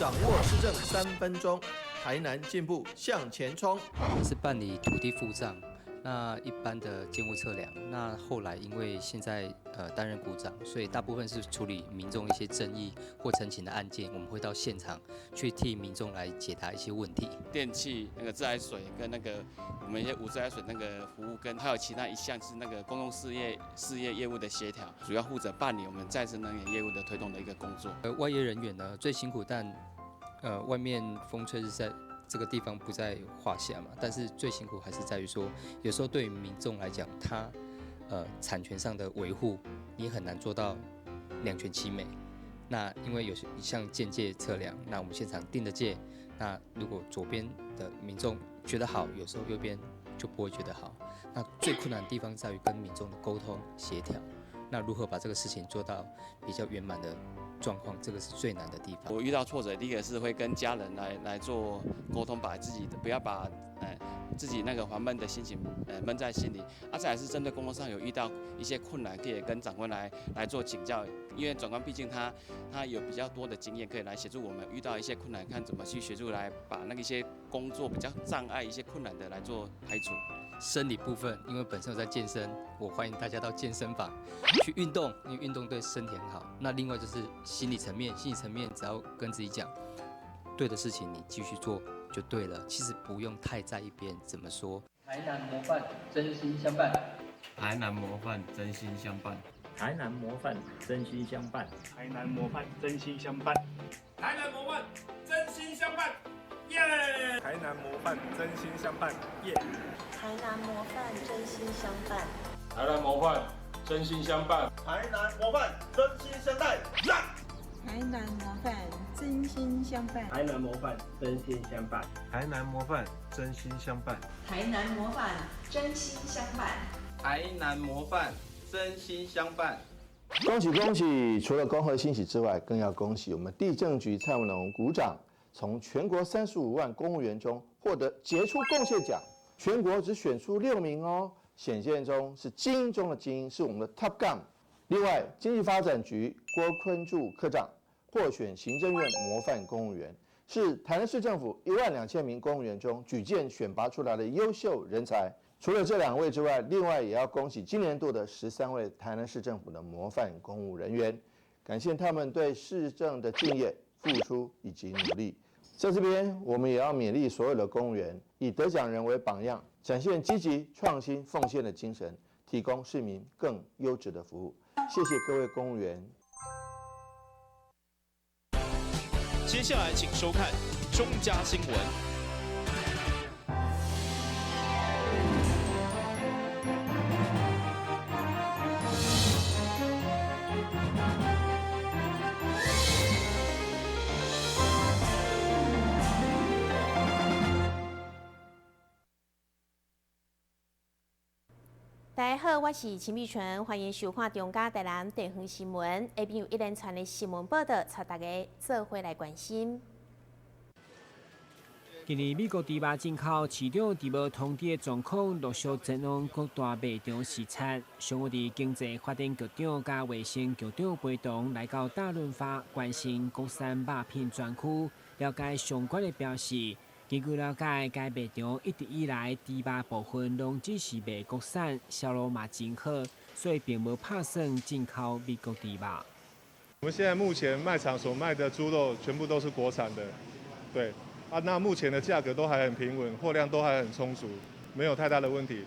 掌握施政3分钟，台南进步向前冲。是办理土地复账，那一般的建物测量。那后来因为现在担任股长，所以大部分是处理民众一些争议或陈情的案件，我们会到现场去替民众来解答一些问题。电器那个自来水跟那个我们一些无自来水那个服务，跟还有其他一项是那个公共事业业务的协调，主要负责办理我们再生能源业务的推动的一个工作。外业人员呢最辛苦，但外面风吹日晒。这个地方不在话下嘛，但是最辛苦还是在于说，有时候对于民众来讲，他产权上的维护，你很难做到两全其美。那因为有像间界测量，那我们现场定的界，那如果左边的民众觉得好，有时候右边就不会觉得好。那最困难的地方在于跟民众的沟通协调。那如何把这个事情做到比较圆满的状况，这个是最难的地方。我遇到挫折，第一个是会跟家人来做沟通，把自己的不要把自己那个烦闷的心情闷在心里。再来是针对工作上有遇到一些困难，可以跟长官来做请教，因为长官毕竟他有比较多的经验，可以来协助我们遇到一些困难，看怎么去协助来把那个一些工作比较障碍、一些困难的来做排除。生理部分，因为本身有在健身，我欢迎大家到健身房去运动，因为运动对身体很好。那另外就是心理层面，只要跟自己讲，对的事情你继续做就对了，其实不用太在意别人怎么说。台南模范真心相伴，台南模范真心相伴，台南模范真心相伴，台南模范真心相伴，台南模范真心相伴，耶！台南模范真心相伴，耶！台南模范真心相伴，台南模范真心相伴，台南模范真心相待，呀！台南模范真心相伴，台南模范真心相伴，台南模范真心相伴，台南模范真心相伴，台南模范真心相伴。恭喜恭喜！除了恭贺欣喜之外，更要恭喜我们地政局蔡文龙股长，从全国35万公务员中获得杰出贡献奖，全国只选出6名哦，显现中是精英中的精英，是我们的 Top Gun。另外，经济发展局郭坤柱科长获选行政院模范公务员，是台南市政府12000名公务员中举荐选拔出来的优秀人才。除了这2位之外，另外也要恭喜今年度的13位台南市政府的模范公务人员，感谢他们对市政的敬业、付出以及努力。在这边，我们也要勉励所有的公务员，以得奖人为榜样，展现积极、创新、奉献的精神，提供市民更优质的服务。谢谢各位公务员。接下来请收看中嘉新闻。大家好，我是秦碧纯，欢迎收看中嘉台南地方新闻。下边有一连串的新闻报道，带大家做伙来关心。近日，美国猪肉进口市场伫无通知的状况，陆续前往各大卖场视察。上午伫经济发展局长甲卫生局长陪同来到大润发关心国产肉品专区，了解相关的标示。根据了解，该卖场一直以来猪肉部分拢只是卖国产，销路嘛真好，所以并无打算进口美国猪肉。我们现在目前卖场所卖的猪肉全部都是国产的，对啊，那目前的价格都还很平稳，货量都还很充足，没有太大的问题。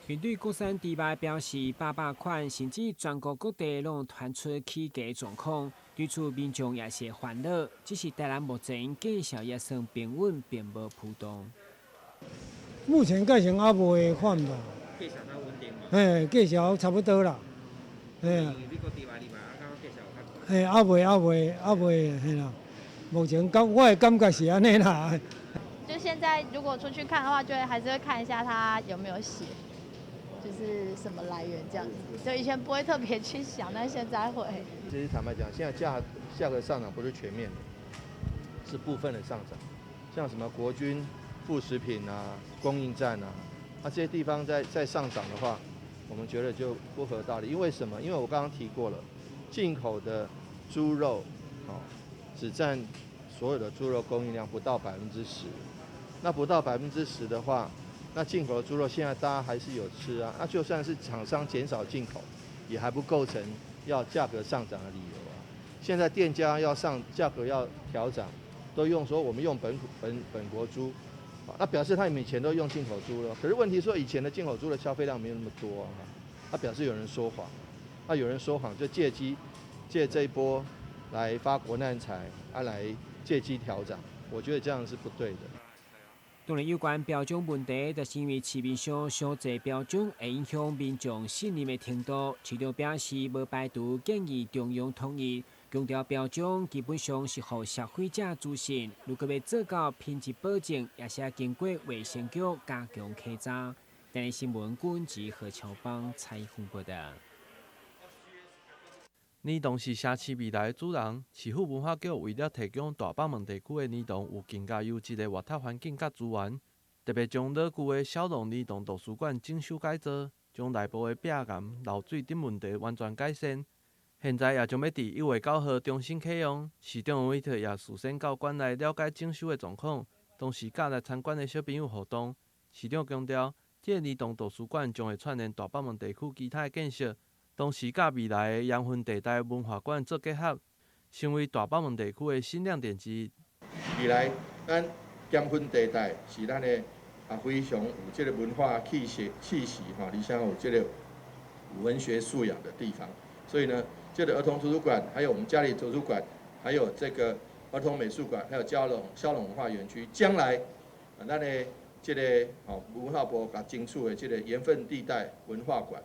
面对国产猪肉表示800款，甚至全国各地拢传出起价状况。对此，民众也是烦恼，只是台南目前价销也算平稳，并无浮动。目前价钱还未换吧？价销较稳定嘛？价销差不多啦。美国猪肉你嘛，刚刚价销较？还未，嘿啦。目前我的感觉是安尼啦。就现在，如果出去看的话，就还是会看一下它有没有写，就是什么来源这样子。就以前不会特别去想，但现在会。其实坦白讲，现在价格上涨不是全面的，是部分的上涨，像什么国军副食品啊、供应站啊，这些地方在上涨的话，我们觉得就不合道理。因为什么？因为我刚刚提过了，进口的猪肉，只占所有的猪肉供应量不到10%。那不到10%的话，那进口的猪肉现在大家还是有吃啊。那就算是厂商减少进口，也还不构成要价格上涨的理由啊。现在店家要价格要调涨，都用说我们用本国猪，那表示他们以前都用进口猪了。可是问题说以前的进口猪的消费量没有那么多啊，那表示有人说谎。那有人说谎就借这一波来发国难财，来借机调涨，我觉得这样是不对的。当然，有关标准问题，就是因为市面上小济标准会影响民众信任的程度。市长表示，无排除建议中央统一，强调标准基本上是互消费者自信。如果要做到品质保证，也是要经过卫生局加强稽查。台湾新闻管及何超邦采访报道。儿童是城市未来的主人，市府文化局为了提供大北门地区的儿童有更加优质的活动环境甲资源，特别将老旧的小农儿童图书馆整修改造，将内部的壁岩、漏水等问题完全改善。现在也将要伫1月9号重新启用。市长王伟特也事先到馆内了解整修的状况，同时甲来参观的小朋友互动。市长强调，这个儿童图书馆将会串联大北门地区其他的建设。同时，甲未来的阳春地带文化馆做结合，成为大北门地区的新亮点之一。未来，咱阳春地带是咱的非常有这个文化气息而且有这个文学素养的地方。所以呢，这个儿童图书馆，还有我们家里图书馆，还有这个儿童美术馆，还有蛟龙文化园区，将来咱的这个文化部甲争取的这个盐分地带文化馆。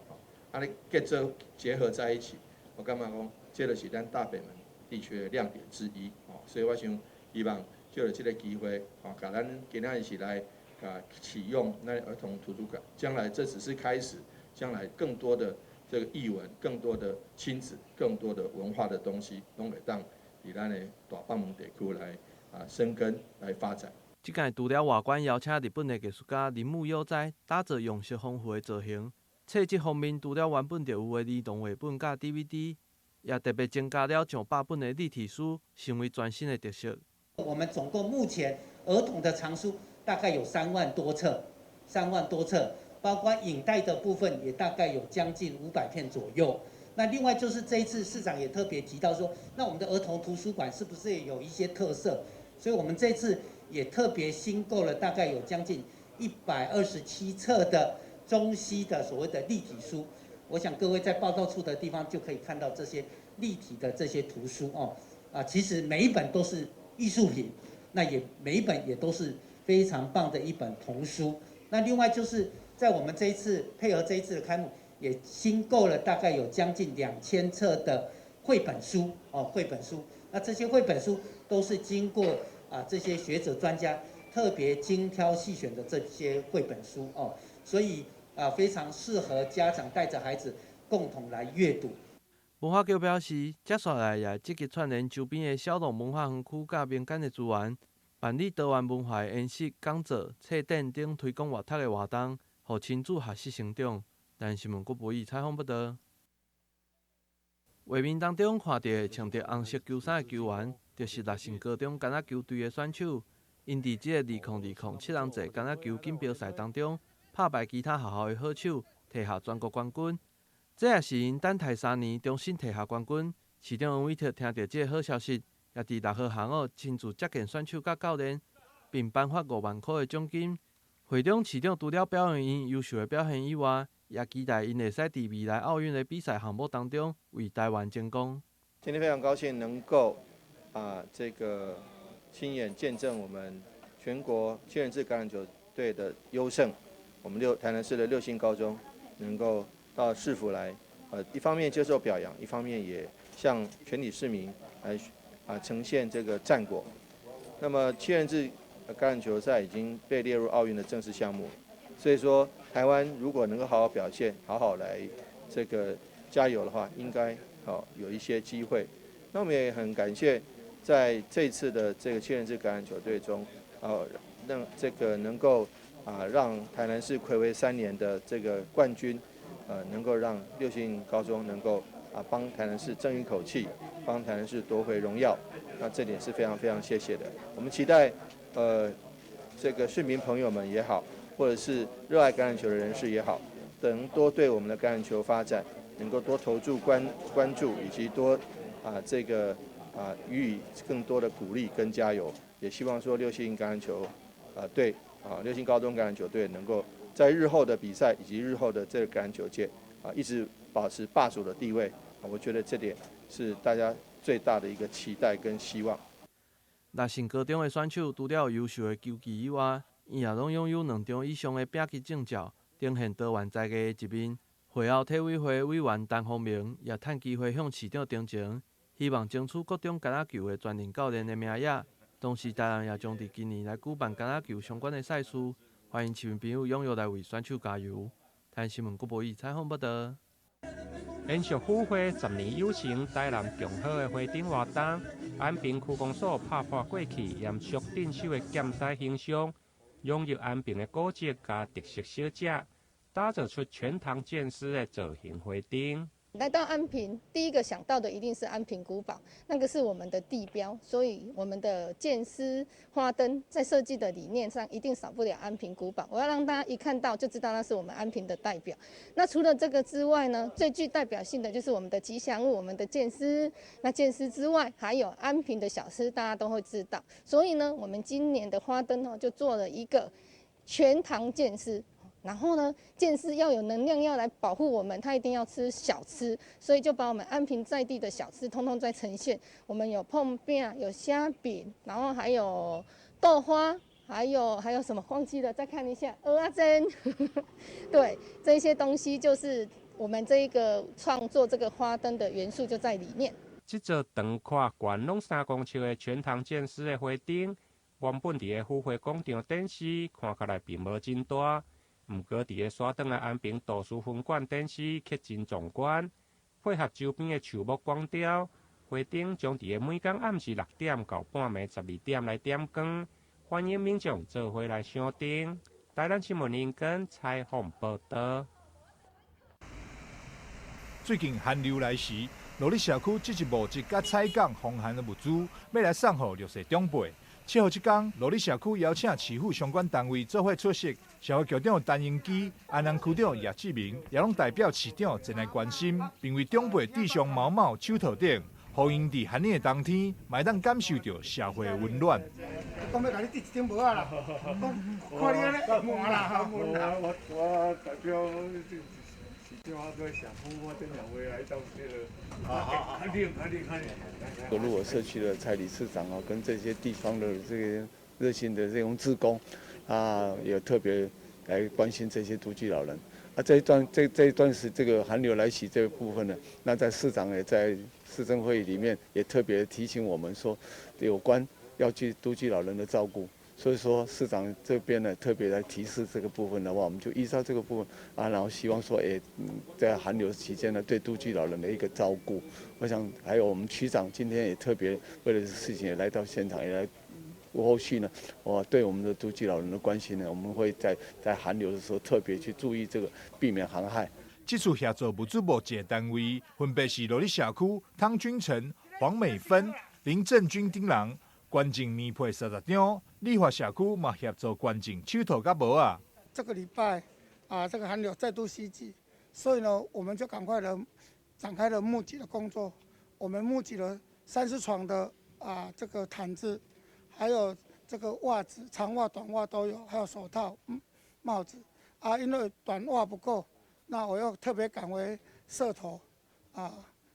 结合在一起，我感觉讲，这就是咱大北门地区的亮点之一。所以我想希望就有这个机会，甲咱今仔一起来启用那儿童图书馆。将来这只是开始，将来更多的这个艺文、更多的亲子、更多的文化的东西，拢会当伫咱的大北门地区来生根来发展。这届除了外观邀请日本的艺术家铃木悠哉打造用色丰富的造型。册籍方面，除了原本就有的儿童绘本甲 DVD， 也特别增加了上百本的立体书，成为全新的特色。我们总共目前儿童的藏书大概有3万多册，包括影带的部分也大概有将近500片左右。那另外就是这一次市长也特别提到说，那我们的儿童图书馆是不是也有一些特色？所以我们这次也特别新购了大概有将近127册的中西的所谓的立体书，我想各位在报道处的地方就可以看到这些立体的这些图书其实每一本都是艺术品，那每一本也都是非常棒的一本童书。那另外就是在我们这一次配合这一次的开幕，也新购了大概有将近2000册的绘本书那这些绘本书都是经过这些学者专家特别精挑细选的这些绘本书所以非常适合家长带着孩子共同来阅读。文化局表示，接下来也积极串联周边的小农文化园区甲民间的资源，办理多元文化的演习、讲座、册展等推广阅读的活动，让亲子学习成长。台湾新闻郭博义采访报道。画面当中看到穿着红色球衫的球员，就是乐成高中橄榄球队的选手。因伫这个2020-07人制橄榄球锦标赛当中，打败其他学校的好手，摕下全国冠军。这也是因等待3年，重新摕下冠军。市长王伟特听到这个好消息，也伫6号下午亲自接见选手甲教练，并颁发5万块的奖金。会中市长除了表扬因优秀的表现以外，也期待因会使伫未来奥运的比赛项目当中为台湾争光。今天非常高兴能够这个亲眼见证我们全国7人制橄榄球队的优胜，我们台南市的6星高中能够到市府来，一方面接受表扬，一方面也向全体市民来呈现这个战果。那么7人制橄榄球赛已经被列入奥运的正式项目，所以说台湾如果能够好好表现，好好来这个加油的话，应该有一些机会。那我们也很感谢在这次的这个7人制橄榄球队中，让这个能够让台南市睽违3年的这个冠军，能够让6星高中能够帮台南市争一口气，帮台南市夺回荣耀，那这点是非常非常谢谢的。我们期待这个市民朋友们也好，或者是热爱橄榄球的人士也好，能多对我们的橄榄球发展能够多投注关注，以及多予以更多的鼓励跟加油。也希望说六星橄榄球队六星高中橄榄球队能够在日后的比赛以及日后的这个橄榄球界一直保持霸主的地位。我觉得这点是大家最大的一个期待跟希望。六星高中的选手除了优秀的球技以外，伊也拢拥有2种以上的丙级证照，呈现台湾在地的一面。会后体委会委员陈丰明也趁机会向市长陈情，希望争取各种橄榄球的专任教练的名额。同时，台南也将伫今年来举办橄榄球相关的赛事，欢迎市民朋友踊跃来为选手加油。台南新闻郭博义采访报道。延续府会10年有成，台南共好的花灯活动，安平区公所拍破过去严肃镇守的检灾形象，融入安平的古迹加特色小吃，打造出全堂建师的造型花灯。来到安平，第一个想到的一定是安平古堡，那个是我们的地标，所以我们的建师花灯在设计的理念上一定少不了安平古堡。我要让大家一看到就知道那是我们安平的代表。那除了这个之外呢，最具代表性的就是我们的吉祥物，我们的建师。那建师之外，还有安平的小吃，大家都会知道。所以呢，我们今年的花灯就做了一个全堂建师。然后呢，建师要有能量，要来保护我们，他一定要吃小吃，所以就把我们安平在地的小吃通通在呈现。我们有碰饼，有虾饼，然后还有豆花，还有什么忘记了？再看一下，蚵仔煎。对，这些东西就是我们这一个创作这个花灯的元素就在里面。这座长跨悬拢3公尺的全堂建师的花灯，原本伫个府会广场展示，看起来并无真大。毋过，伫个山顶的安平图书分馆展示却真壮观，配合周边的树木光雕，花灯将伫个每天暗时6点到半暝12点来点光，欢迎民众做伙来赏灯。台南新闻林根采访报道。最近寒流来时，罗里社区积极募集甲采购防寒的物资，要来送予弱势长辈。7号这天，罗里社区邀请市府相关单位做伙出席。社会局长陈英基、安南区长叶志明也拢代表市长前来关心，并为长辈戴上毛毛手套顶，互因伫寒冷的冬天，嘛当感受到社会的温暖。讲要甲你戴一顶帽啊啦，看你安尼寒啦，我代表市长啊，跟社区我等两位来到这个安定。如果社区的蔡理事长跟这些地方的这个热心的这种志工。也特别来关心这些独居老人。这一段时这个寒流来袭这个部分呢，那在市长也在市政会议里面也特别提醒我们说，有关要去独居老人的照顾。所以说市长这边呢特别来提示这个部分的话，我们就依照这个部分然后希望说，在寒流期间呢，对独居老人的一个照顾。我想还有我们区长今天也特别为了这事情也来到现场，也来。后续呢，对我们的独居老人的关心呢，我们会在寒流的时候特别去注意这个，避免寒害。这次协助物资募集的单位分别是罗里社区汤君成、黄美芬、林正军等人，捐赠棉被30张。立华社区嘛协助捐赠手套甲帽啊。这个礼拜这个寒流再度袭击，所以呢，我们就赶快的展开了募集的工作。我们募集了30床的这个毯子。还有这个袜子，长袜、短袜都有，还有手套、帽子因为短袜不够，那我又特别赶回社头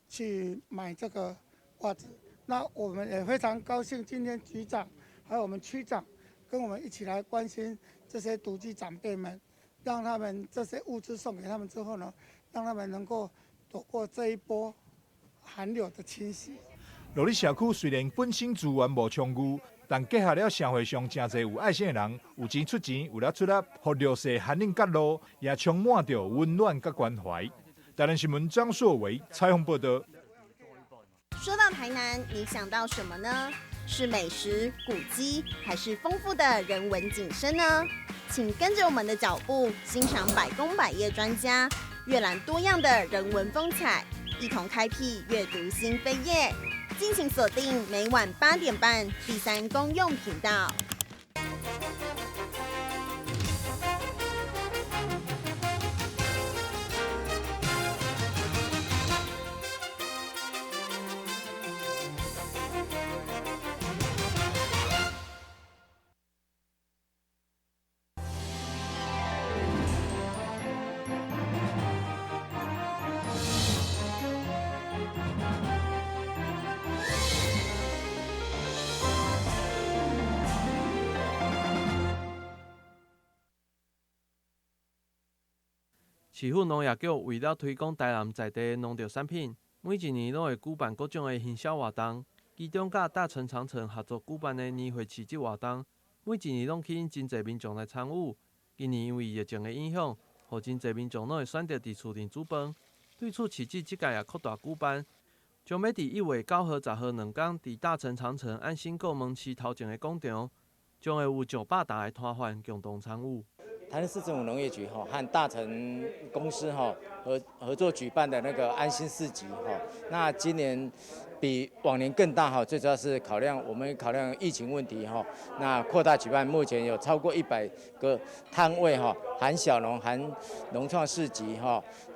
去买这个袜子。那我们也非常高兴，今天局长还有我们区长跟我们一起来关心这些独居长辈们，让他们这些物资送给他们之后呢，让他们能够躲过这一波寒流的侵袭。罗里社区虽然本身资源无充裕，但结合了社会上真侪有爱心的人，有钱出钱，有力出力，互弱势寒冷角落也充满着温暖甲关怀。台南新闻张硕伟采访报道。说到台南，你想到什么呢？是美食、古迹，还是丰富的人文景深呢？请跟着我们的脚步，欣赏百工百业专家阅览多样的人文风采，一同开辟阅读新扉页。敬请锁定每晚8点半第3公用频道。市府农业局为了推广台南在地农特产品，每一年拢会举办各种的行销活动。其中，甲大成长城合作举办的年会市集活动，每一年拢吸引真侪民众来参与。今年因为疫情的影响，互真侪民众拢会选择伫厝内煮饭。对此，市集即届也扩大举办，将要伫1月9号、10号2天，伫大成长城安心购门市头前的广场，将会有100大的摊贩共同参与。台南市政府农业局和大成公司合作举办的那个安心市集那今年比往年更大最主要是我们考量疫情问题那扩大举办，目前有超过100个摊位含小农、含农创市集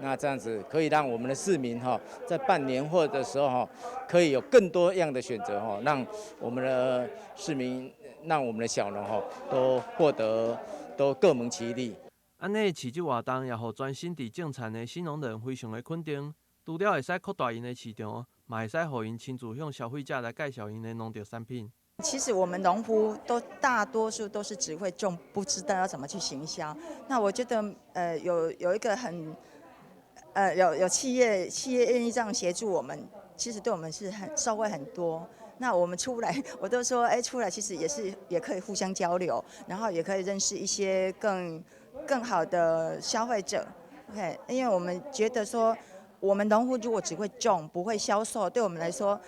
那这样子可以让我们的市民在办年货的时候可以有更多样的选择让我们的市民、让我们的小农都获得。都各门其利。安尼市集活动也互专心伫种田的新农人非常的肯定，除了会使扩大因的市场，嘛会使互因亲自向消费者来介绍因的农特产品。其实我们农夫大多数都是只会种，不知道要怎么去行销。那我觉得有一个很有企业愿意这样协助我们，其实对我们是很受惠很多。那我们出来，我都说，出来其实也可以互相交流，然后也可以认识一些更好的消费者。OK， 因为我们觉得说，我们农户如果只会种，不会销售，对我们来说，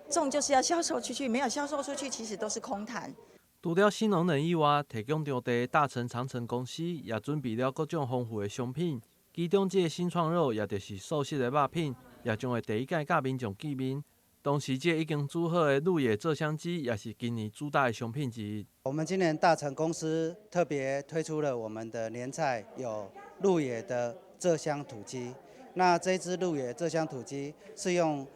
种就是要销售出去，没有销售出去，其实都是空谈。除了新农人以外，提供场地大成长城公司也准备了各种丰富的商品，其中这个新创肉也就是素食的肉品，也将会第一届甲民众见面。同时，这已经煮好的鹿野蔗香鸡也是今年主打的商品之一。我们今年大成公司特别推出了我们的年菜，有鹿野的蔗香土鸡。那这支鹿野蔗香土鸡是用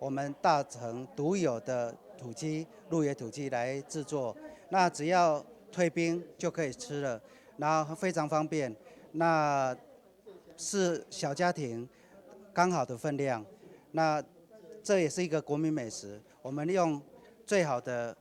我们大成独有的土鸡鹿野土鸡来制作，那只要退冰就可以吃了，然后非常方便。那是小家庭刚好的分量，那这也是一个国民美食。我们用最好的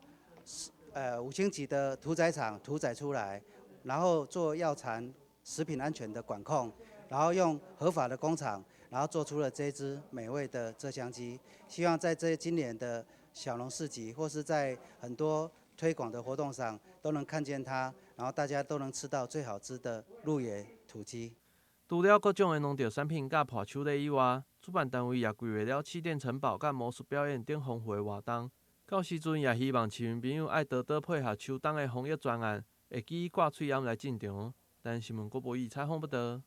5星级的屠宰场屠宰出来，然后做药残食品安全的管控，然后用合法的工厂，然后做出了这支美味的蔗香鸡。希望在今年的小农市集或是在很多推广的活动上都能看见它，然后大家都能吃到最好吃的鹿野土鸡。除了各种的农特产品甲伴手礼以外，主办单位也规划了气垫城堡甲魔术表演等丰富的活动。到时阵也希望市民朋友爱多多配合秋冬的防疫专案，会记挂喙烟来进场。但新闻郭博义采访报道。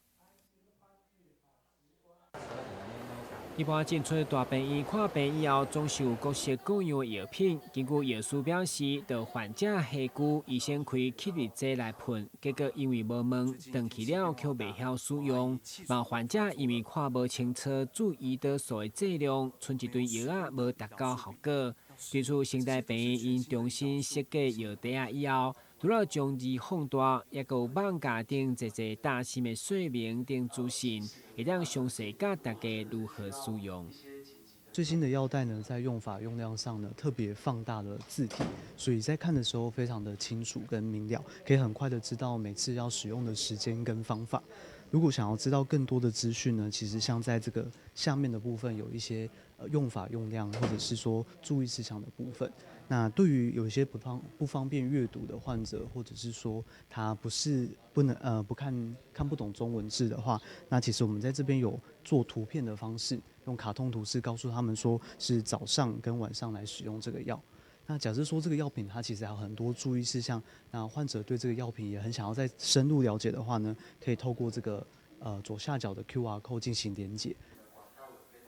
一般进出大病院看病以后，总是有各式各样的药品。根据药师表示，到患者下句，医生开吸入剂来喷，结果因为无问，断去了却未晓使用。嘛，患者因为看无清楚注意到所的剂量，剩一堆药啊无达到效果。对此，生态病院因重新设计药袋啊以后，除了将字放大，也有网架顶一个大心的说明等资讯，会当详细教大家如何使用。最新的药袋呢，在用法用量上呢，特别放大了字体，所以在看的时候非常的清楚跟明了，可以很快的知道每次要使用的时间跟方法。如果想要知道更多的资讯呢，其实像在这个下面的部分有一些用法用量，或者是说注意事项的部分。那对于有一些不方便阅读的患者，或者是说他不看不懂中文字的话，那其实我们在这边有做图片的方式，用卡通图示告诉他们说是早上跟晚上来使用这个药。那假设说这个药品它其实还有很多注意事项，那患者对这个药品也很想要再深入了解的话呢，可以透过这个左下角的 QR code 进行连结。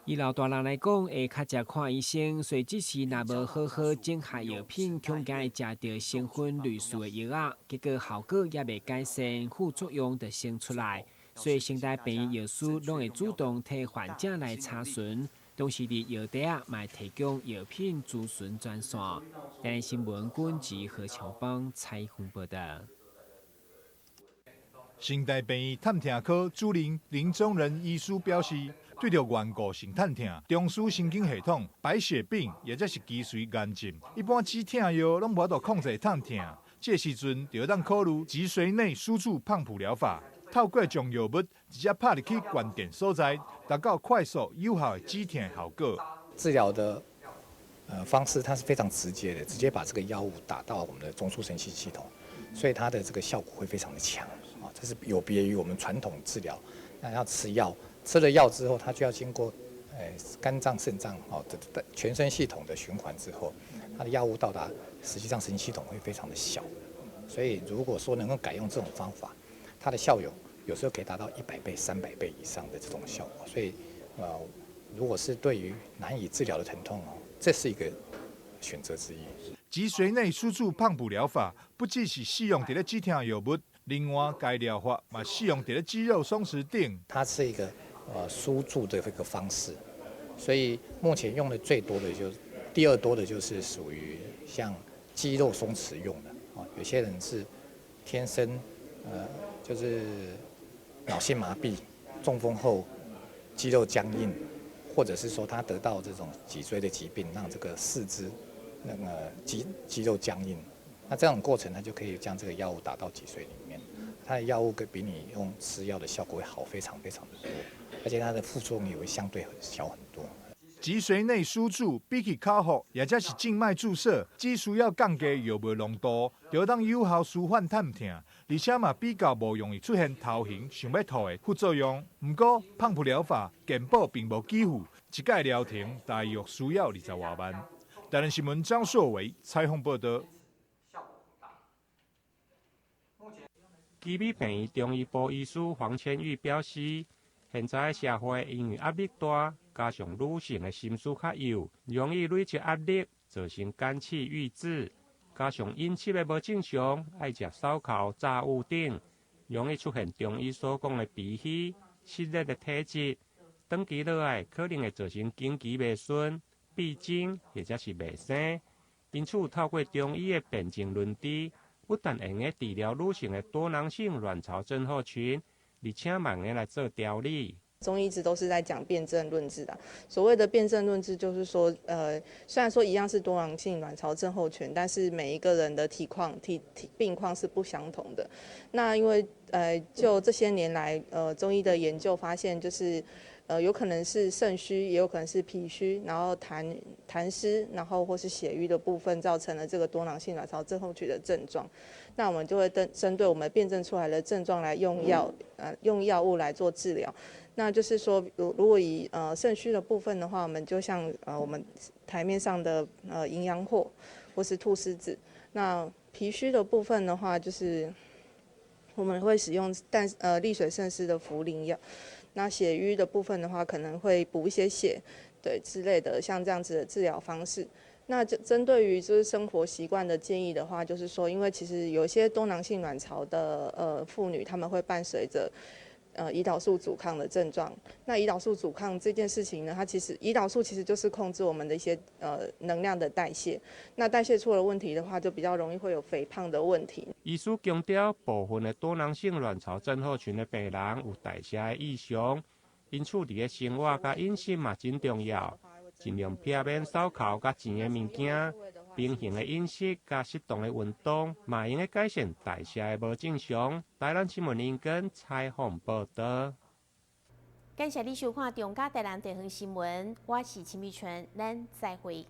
以老大人来讲，会较常看医生，所以即时若无好好整合药品，恐惊会食到成分类似的药啊，结果效果也未改善，副作用就先出来。所以现代病院药师拢会主动替患者来查询，同时伫药袋啊，嘛提供药品咨询专线。台湾新闻管及何强邦采访报道。新代病院探听科主任林宗仁医师表示，对着顽固性探听、中枢神经系统、白血病，或者是脊髓炎症，一般止痛药拢无法度控制探听。这时阵就当考虑脊髓内输注胖普疗法，透过将药物直接拍入去关键所在，达到快速有效的止痛效果。治疗的方式它是非常直接的，直接把这个药物打到我们的中枢神经系统，所以它的这个效果会非常的强。这是有别于我们传统治疗，那要吃药，吃了药之后，它就要经过肝脏、肾脏的全身系统的循环之后，它的药物到达实际上神经系统会非常的小，所以如果说能够改用这种方法，它的效有时候可以达到100倍、300倍以上的这种效果，所以如果是对于难以治疗的疼痛这是一个选择之一。脊髓内输注胖普疗法不只是适用在咧止痛药物。另外，该疗法嘛适用在肌肉松弛顶。它是一个输注的这个方式，所以目前用的最多的第二多的就是属于像肌肉松弛用的有些人是天生就是脑性麻痹、中风后肌肉僵硬，或者是说他得到这种脊椎的疾病，让这个四肢那个肌肉僵硬。那这种过程，它就可以将这个药物打到脊髓里面，它的药物比你用吃药的效果会好非常非常的多，而且它的副作用也会相对小很多。脊髓内输注比起口服，或者是静脉注射，只需要降低药物浓度，就当有效舒缓探痛，而且嘛比较无容易出现头晕、想要吐的副作用。不过，胖普疗法健保并无给付，一届疗程大约需要20多万。台湾新闻张硕伟采访报道。基美病院中医部医师黄千玉表示，现在社会因为压力大，加上女性的心思较幼，容易累积压力，造成肝气郁滞，加上饮食的无正常，爱食烧烤、炸物等，容易出现中医所讲的脾虚、湿热的体质，长期落来可能会造成经期未顺、闭经或者是未生。因此，透过中医的辨证论治。不但用来治疗女性的多囊性卵巢症候群，而且慢用来做调理。中医一直都是在讲辨证论治的。所谓的辨证论治，就是说，虽然说一样是多囊性卵巢症候群，但是每一个人的病况是不相同的。那因为就这些年来，中医的研究发现，就是有可能是肾虚，也有可能是脾虚，然后痰湿，然后或是血瘀的部分造成了这个多囊性卵巢症候群的症状。那我们就会针对我们辨证出来的症状来用药物来做治疗。那就是说，如果以肾虚的部分的话，我们就像我们台面上的营养火或是菟丝子。那脾虚的部分的话，就是我们会使用利水渗湿的茯苓药。那血瘀的部分的话，可能会补一些血，对之类的，像这样子的治疗方式。那针对于就是生活习惯的建议的话，就是说，因为其实有一些多囊性卵巢的妇女，她们会伴随着胰岛素阻抗的症状。那胰岛素阻抗这件事情呢，它其实胰岛素其实就是控制我们的一些能量的代谢。那代谢出了问题的话，就比较容易会有肥胖的问题。医师强调，部分的多囊性卵巢症候群的病人有代谢的异常，因此伫个生活甲饮食嘛真重要，尽量避免烧烤甲甜的物件。平衡的饮食加适当的运动，嘛用来改善代谢的无正常。台湾新闻英根采访报道。感谢你收看中嘉台南地方新闻，我是陈美纯，咱再会。